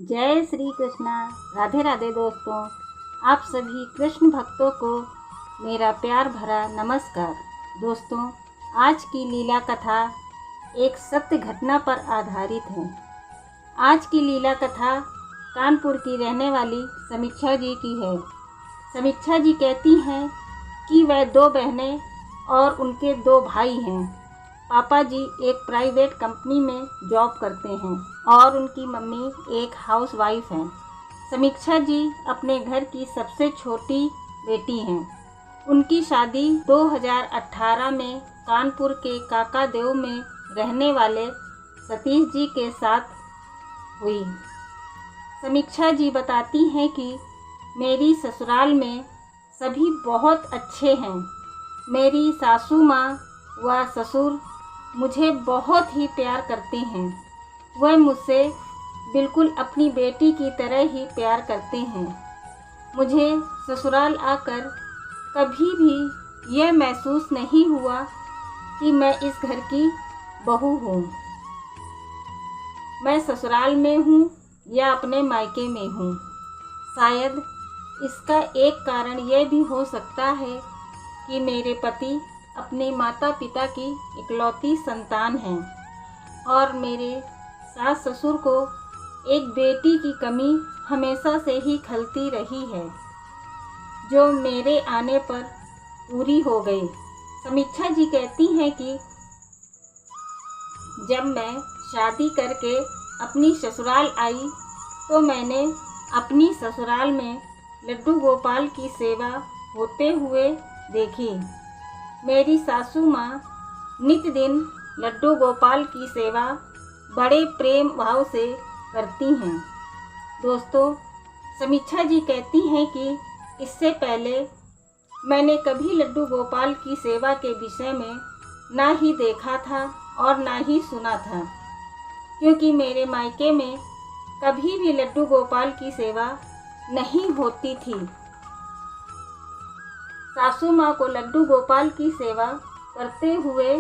जय श्री कृष्णा। राधे राधे दोस्तों, आप सभी कृष्ण भक्तों को मेरा प्यार भरा नमस्कार। दोस्तों, आज की लीला कथा एक सत्य घटना पर आधारित है। आज की लीला कथा कानपुर की रहने वाली समीक्षा जी की है। समीक्षा जी कहती हैं कि वह 2 बहनें और उनके 2 भाई हैं। पापा जी एक प्राइवेट कंपनी में जॉब करते हैं और उनकी मम्मी एक हाउसवाइफ हैं। समीक्षा जी अपने घर की सबसे छोटी बेटी हैं। उनकी शादी 2018 में कानपुर के काकादेव में रहने वाले सतीश जी के साथ हुई। समीक्षा जी बताती हैं कि मेरी ससुराल में सभी बहुत अच्छे हैं। मेरी सासू माँ व ससुर मुझे बहुत ही प्यार करते हैं। वह मुझसे बिल्कुल अपनी बेटी की तरह ही प्यार करते हैं। मुझे ससुराल आकर कभी भी यह महसूस नहीं हुआ कि मैं इस घर की बहू हूँ। मैं ससुराल में हूँ या अपने मायके में हूँ। शायद इसका एक कारण यह भी हो सकता है कि मेरे पति अपने माता पिता की इकलौती संतान हैं और मेरे सास ससुर को एक बेटी की कमी हमेशा से ही खलती रही है, जो मेरे आने पर पूरी हो गई। समीक्षा जी कहती हैं कि जब मैं शादी करके अपनी ससुराल आई तो मैंने अपनी ससुराल में लड्डू गोपाल की सेवा होते हुए देखी। मेरी सासू माँ नित दिन लड्डू गोपाल की सेवा बड़े प्रेम भाव से करती हैं। दोस्तों, समीक्षा जी कहती हैं कि इससे पहले मैंने कभी लड्डू गोपाल की सेवा के विषय में ना ही देखा था और ना ही सुना था, क्योंकि मेरे मायके में कभी भी लड्डू गोपाल की सेवा नहीं होती थी। सासू माँ को लड्डू गोपाल की सेवा करते हुए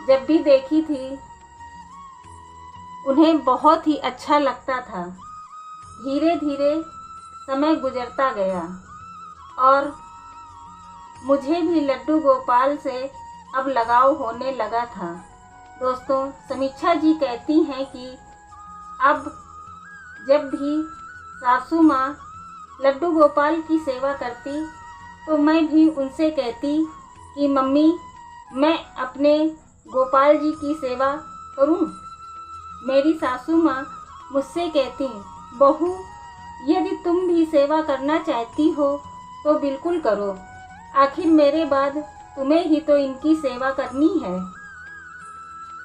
जब भी देखी थी, उन्हें बहुत ही अच्छा लगता था। धीरे धीरे समय गुजरता गया और मुझे भी लड्डू गोपाल से अब लगाव होने लगा था। दोस्तों, समीक्षा जी कहती हैं कि अब जब भी सासू माँ लड्डू गोपाल की सेवा करती तो मैं भी उनसे कहती कि मम्मी, मैं अपने गोपाल जी की सेवा करूं। मेरी सासू माँ मुझसे कहती, बहू, यदि तुम भी सेवा करना चाहती हो तो बिल्कुल करो। आखिर मेरे बाद तुम्हें ही तो इनकी सेवा करनी है।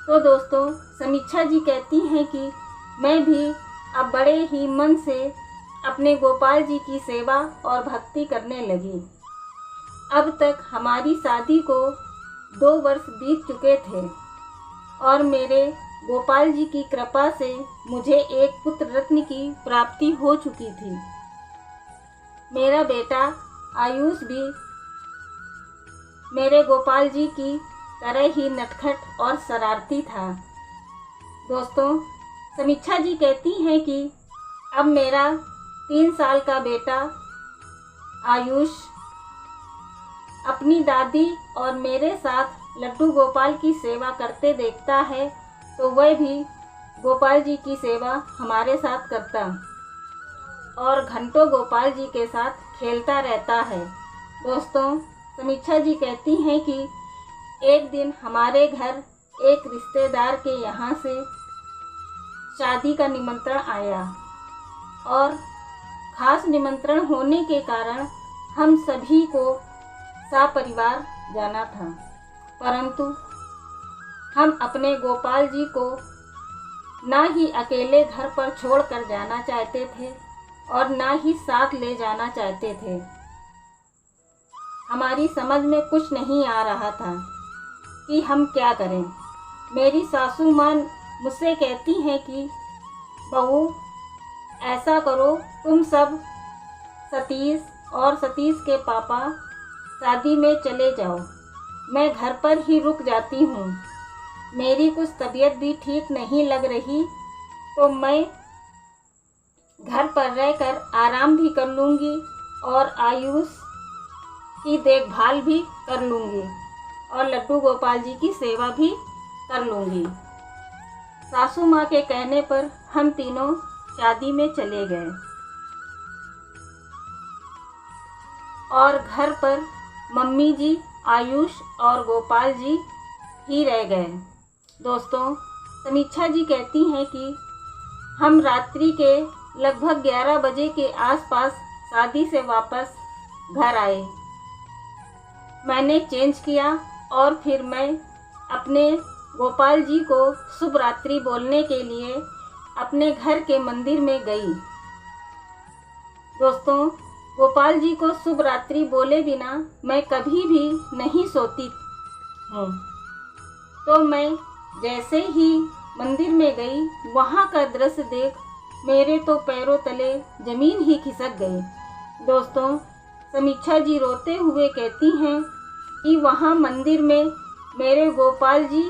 तो दोस्तों, समीक्षा जी कहती हैं कि मैं भी अब बड़े ही मन से अपने गोपाल जी की सेवा और भक्ति करने लगी। अब तक हमारी शादी को 2 वर्ष बीत चुके थे और मेरे गोपाल जी की कृपा से मुझे एक पुत्र रत्न की प्राप्ति हो चुकी थी। मेरा बेटा आयुष भी मेरे गोपाल जी की तरह ही नटखट और शरारती था। दोस्तों, समीक्षा जी कहती हैं कि अब मेरा 3 साल का बेटा आयुष अपनी दादी और मेरे साथ लड्डू गोपाल की सेवा करते देखता है तो वह भी गोपाल जी की सेवा हमारे साथ करता और घंटों गोपाल जी के साथ खेलता रहता है। दोस्तों, समीक्षा जी कहती हैं कि एक दिन हमारे घर एक रिश्तेदार के यहाँ से शादी का निमंत्रण आया और खास निमंत्रण होने के कारण हम सभी को सपरिवार जाना था, परंतु हम अपने गोपाल जी को ना ही अकेले घर पर छोड़कर जाना चाहते थे और ना ही साथ ले जाना चाहते थे। हमारी समझ में कुछ नहीं आ रहा था कि हम क्या करें। मेरी सासू माँ मुझसे कहती हैं कि बहू, ऐसा करो, तुम सब सतीश और सतीश के पापा शादी में चले जाओ, मैं घर पर ही रुक जाती हूँ। मेरी कुछ तबीयत भी ठीक नहीं लग रही तो मैं घर पर रहकर आराम भी कर लूँगी और आयुष की देखभाल भी कर लूँगी और लड्डू गोपाल जी की सेवा भी कर लूँगी। सासू माँ के कहने पर हम तीनों शादी में चले गए और घर पर मम्मी जी, आयुष और गोपाल जी ही रह गए। दोस्तों, समीक्षा जी कहती हैं कि हम रात्रि के लगभग 11 बजे के आसपास शादी से वापस घर आए। मैंने चेंज किया और फिर मैं अपने गोपाल जी को शुभ रात्रि बोलने के लिए अपने घर के मंदिर में गई। दोस्तों, गोपाल जी को शुभ रात्रि बोले बिना मैं कभी भी नहीं सोती हूँ। तो मैं जैसे ही मंदिर में गई, वहाँ का दृश्य देख मेरे तो पैरों तले जमीन ही खिसक गई। दोस्तों, समीक्षा जी रोते हुए कहती हैं कि वहाँ मंदिर में मेरे गोपाल जी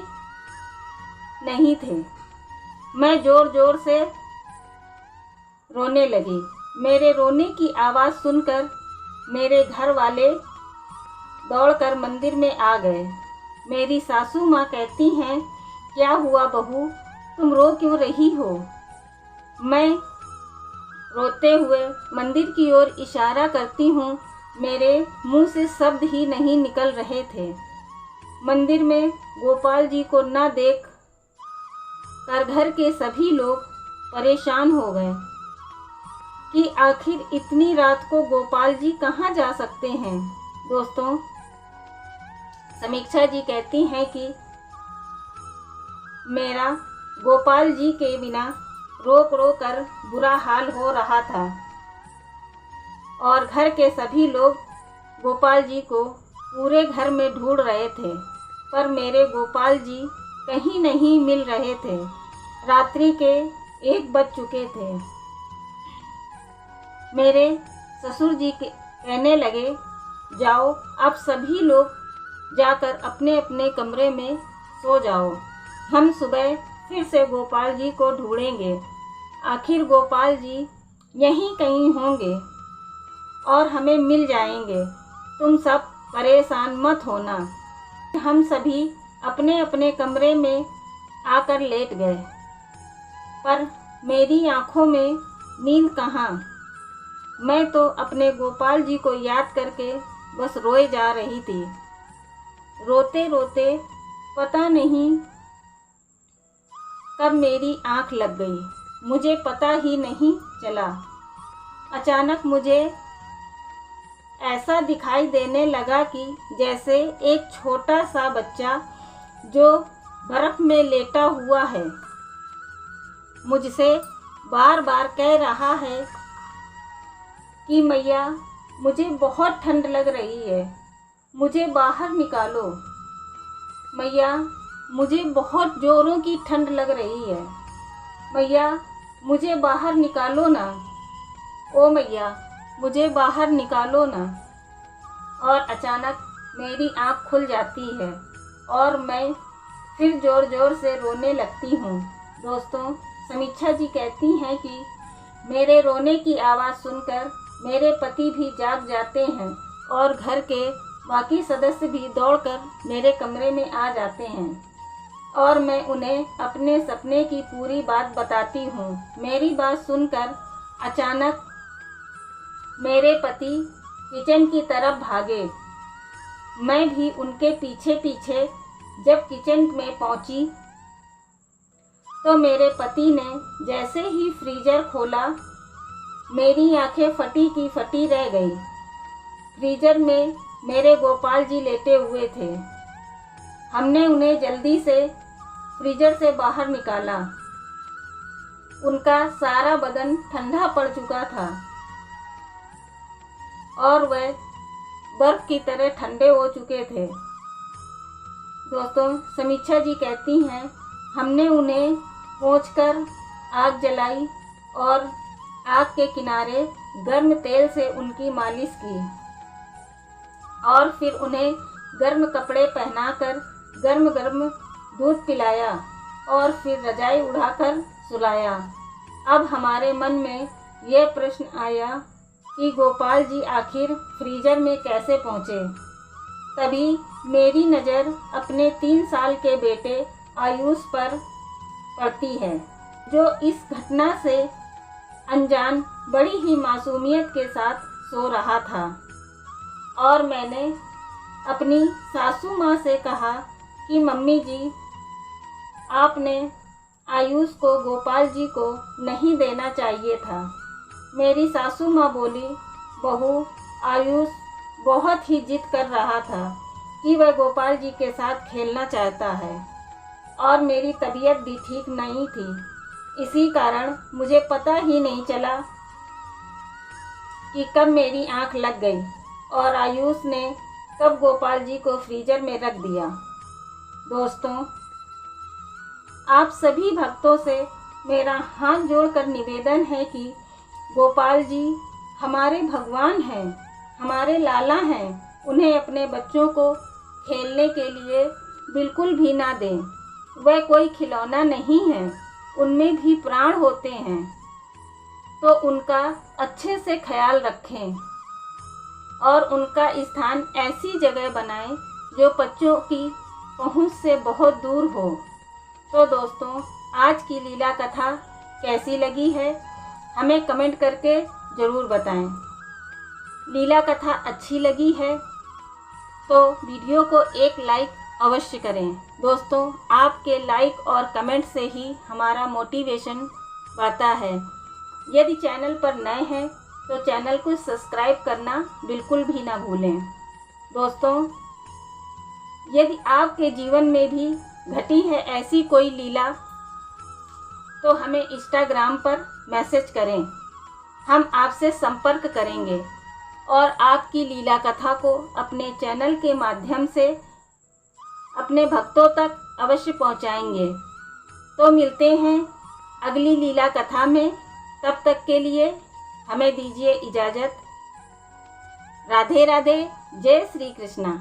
नहीं थे। मैं ज़ोर ज़ोर से रोने लगी। मेरे रोने की आवाज़ सुनकर मेरे घर वाले दौड़कर मंदिर में आ गए। मेरी सासू माँ कहती हैं, क्या हुआ बहू, तुम रो क्यों रही हो? मैं रोते हुए मंदिर की ओर इशारा करती हूँ। मेरे मुंह से शब्द ही नहीं निकल रहे थे। मंदिर में गोपाल जी को न देख कर घर के सभी लोग परेशान हो गए कि आखिर इतनी रात को गोपाल जी कहाँ जा सकते हैं। दोस्तों, समीक्षा जी कहती हैं कि मेरा गोपाल जी के बिना रोक रोक कर बुरा हाल हो रहा था और घर के सभी लोग गोपाल जी को पूरे घर में ढूंढ रहे थे, पर मेरे गोपाल जी कहीं नहीं मिल रहे थे। रात्रि के 1 बज चुके थे। मेरे ससुर जी कहने लगे, जाओ अब सभी लोग जाकर अपने अपने कमरे में सो जाओ, हम सुबह फिर से गोपाल जी को ढूंढेंगे। आखिर गोपाल जी यहीं कहीं होंगे और हमें मिल जाएंगे। तुम सब परेशान मत होना। हम सभी अपने अपने कमरे में आकर लेट गए, पर मेरी आंखों में नींद कहाँ। मैं तो अपने गोपाल जी को याद करके बस रोए जा रही थी। रोते रोते पता नहीं कब मेरी आंख लग गई, मुझे पता ही नहीं चला। अचानक मुझे ऐसा दिखाई देने लगा कि जैसे एक छोटा सा बच्चा जो बर्फ में लेटा हुआ है मुझसे बार बार कह रहा है कि मैया, मुझे बहुत ठंड लग रही है, मुझे बाहर निकालो। मैया, मुझे बहुत ज़ोरों की ठंड लग रही है, मैया मुझे बाहर निकालो ना। ओ मैया, मुझे बाहर निकालो ना। और अचानक मेरी आँख खुल जाती है और मैं फिर ज़ोर ज़ोर से रोने लगती हूँ। दोस्तों, समीक्षा जी कहती हैं कि मेरे रोने की आवाज़ सुनकर मेरे पति भी जाग जाते हैं और घर के बाकी सदस्य भी दौड़कर मेरे कमरे में आ जाते हैं और मैं उन्हें अपने सपने की पूरी बात बताती हूँ। मेरी बात सुनकर अचानक मेरे पति किचन की तरफ भागे। मैं भी उनके पीछे पीछे जब किचन में पहुँची तो मेरे पति ने जैसे ही फ्रीजर खोला, मेरी आंखें फटी की फटी रह गई। फ्रीजर में मेरे गोपाल जी लेटे हुए थे। हमने उन्हें जल्दी से फ्रीजर से बाहर निकाला। उनका सारा बदन ठंडा पड़ चुका था और वह बर्फ की तरह ठंडे हो चुके थे। दोस्तों, समीक्षा जी कहती हैं, हमने उन्हें पोंछकर आग जलाई और आग के किनारे गर्म तेल से उनकी मालिश की और फिर उन्हें गर्म कपड़े पहनाकर गर्म गर्म दूध पिलाया और फिर रजाई उड़ाकर सुलाया। अब हमारे मन में ये प्रश्न आया कि गोपाल जी आखिर फ्रीजर में कैसे पहुँचे। तभी मेरी नज़र अपने 3 साल के बेटे आयुष पर पड़ती है, जो इस घटना से अनजान बड़ी ही मासूमियत के साथ सो रहा था। और मैंने अपनी सासू माँ से कहा कि मम्मी जी, आपने आयुष को गोपाल जी को नहीं देना चाहिए था। मेरी सासू माँ बोली, बहू, आयुष बहुत ही जिद कर रहा था कि वह गोपाल जी के साथ खेलना चाहता है और मेरी तबीयत भी ठीक नहीं थी। इसी कारण मुझे पता ही नहीं चला कि कब मेरी आंख लग गई और आयुष ने कब गोपाल जी को फ्रीजर में रख दिया। दोस्तों, आप सभी भक्तों से मेरा हाथ जोड़कर निवेदन है कि गोपाल जी हमारे भगवान हैं, हमारे लाला हैं। उन्हें अपने बच्चों को खेलने के लिए बिल्कुल भी ना दें। वह कोई खिलौना नहीं है, उनमें भी प्राण होते हैं। तो उनका अच्छे से ख्याल रखें और उनका स्थान ऐसी जगह बनाएं जो बच्चों की पहुंच से बहुत दूर हो। तो दोस्तों, आज की लीला कथा कैसी लगी है, हमें कमेंट करके ज़रूर बताएं। लीला कथा अच्छी लगी है तो वीडियो को एक लाइक अवश्य करें। दोस्तों, आपके लाइक और कमेंट से ही हमारा मोटिवेशन बढ़ता है। यदि चैनल पर नए हैं तो चैनल को सब्सक्राइब करना बिल्कुल भी ना भूलें। दोस्तों, यदि आपके जीवन में भी घटी है ऐसी कोई लीला तो हमें इंस्टाग्राम पर मैसेज करें, हम आपसे संपर्क करेंगे और आपकी लीला कथा को अपने चैनल के माध्यम से अपने भक्तों तक अवश्य पहुंचाएंगे। तो मिलते हैं अगली लीला कथा में, तब तक के लिए हमें दीजिए इजाज़त। राधे राधे, जय श्री कृष्णा।